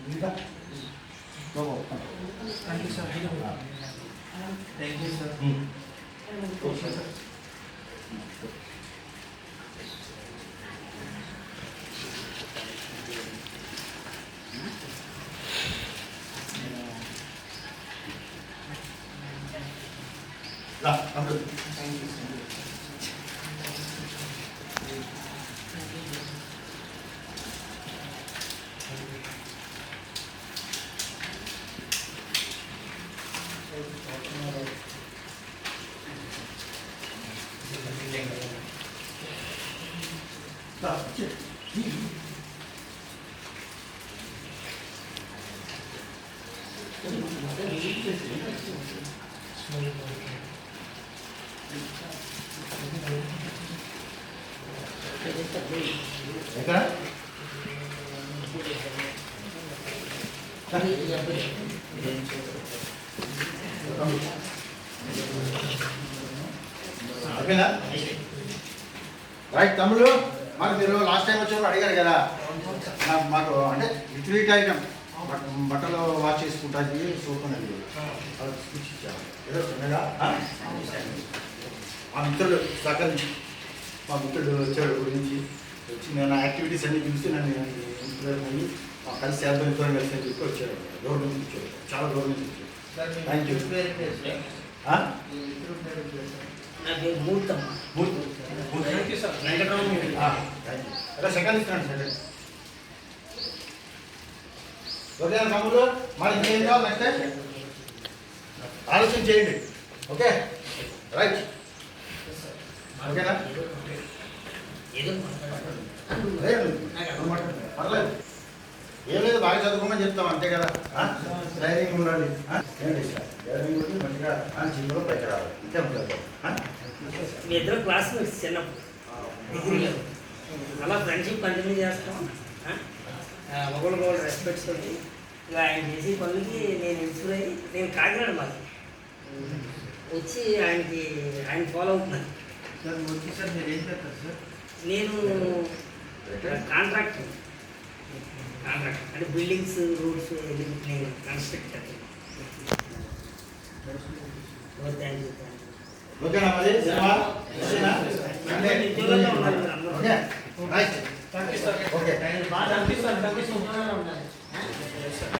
Thank you, sir. Thank you, sir. Okay, sir. Thank you, sir. ఎక్కడ అయిపోయిందా? Right తమ్ముడు, మాకు మీరు లాస్ట్ టైం వచ్చినప్పుడు అడిగారు కదా, మాకు అంటే లిక్విడ్ ఐటమ్ బట్టలు వాష్ చేసుకుంటానికి సోప్ అనేది ఏదో చిన్నగా మా మిత్రుడు సహకరించి మా మిత్రుడు వచ్చాడు గురించి వచ్చి నేను యాక్టివిటీస్ అన్ని చూసి నన్ను ఇన్స్పైర్ అయ్యి కలిసి చేద్దాం ఇద్దరం కలిసి అని చెప్పి వచ్చాడు. దూరం నుంచి వచ్చాడు, చాలా దూరం నుంచి వచ్చాడు. Thank you. సెకండ్ ఇస్తున్నాను సెకండ్. ఓకేనా తమ్ముడు, మరి ఇంకేం కావాలి నెక్స్ట్ టైం ఆలోచన చేయండి. ఓకే రైట్, ఓకేనా? పర్లేదు, ఏం లేదు, బాగా చదువుకోమని చెప్తాం అంతే కదా. ధైర్యంగా ఉండాలి, ఏంటి ధైర్యంగా ఉండి మంచిగా జీవితంలో పైకి రావాలి, ఇంతే ఉంటుంది. మీ ఇద్దరు క్లాస్మేట్స్ చిన్నప్పుడు డిగ్రీలో అలా ఫ్రెండ్షిప్ కంటిన్యూ చేస్తాం. ఒకరికొకరు రెస్పెక్ట్స్ తోటి ఇక ఆయన చేసే పనులకి నేను ఇన్స్పైర్ అయ్యి నేను కాకినాడ మాది వచ్చి ఆయన ఫాలో అవుతున్నాను. సార్ మీరు ఏం చేస్తారు సార్? నేను కాంట్రాక్ట్ అంటే బిల్డింగ్స్, రోడ్స్ నేను కన్స్ట్రక్ట్ చేస్తాను. Thank you. ఓకేనా మరి cinema okay right. Thank you sir. Okay thank you sir.